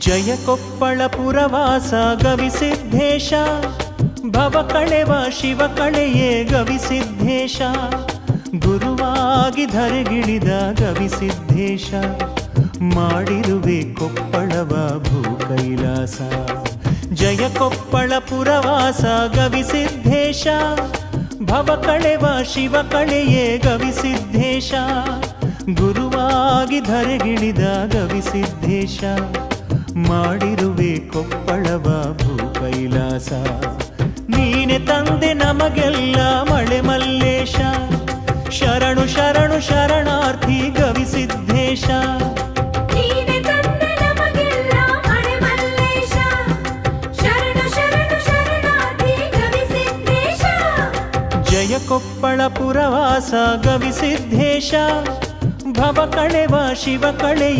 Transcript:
ಜಯ ಕೊಪ್ಪಳ ಪುರವಾಸ ಗವಿಸಿದ್ಧೇಶ, ಭವ ಕಳೆವ ಶಿವ ಕಳೆಯೇ ಗವಿಸಿದ್ಧೇಶ, ಗುರುವಾಗಿ ಧರೆಗಿಳಿದ ಗವಿಸಿದ್ಧೇಶ, ಮಾಡಿರುವೆ ಕೊಪ್ಪಳವ ಭೂ ಕೈಲಾಸ. ಜಯ ಕೊಪ್ಪಳ ಪುರವಾಸ ಗವಿಸಿದ್ಧೇಶ, ಭವ ಕಳೆವ ಶಿವ ಕಳೆಯೇ ಗವಿಸಿದ್ಧೇಶ, ಗುರುವಾಗಿ ಧರೆಗಿಳಿದ ಗವಿಸಿದ್ಧೇಶ, ಮಾಡಿರುವೆ ಕೊಪ್ಪಳವ ಭೂ ಕೈಲಾಸ. ನೀನೆ ತಂದೆ ನಮಗೆಲ್ಲ ಮಳೆ ಮಲ್ಲೇಶ, ಶರಣು ಶರಣು ಶರಣಾರ್ಥಿ ಗವಿಸಿದ್ಧೇಶ. ಜಯ ಕೊಪ್ಪಳ ಪುರವಾಸ ಗವಿಸಿದ್ಧೇಶ, ಭವ ಕಳೆವ ಶಿವ ಕಳೆಯ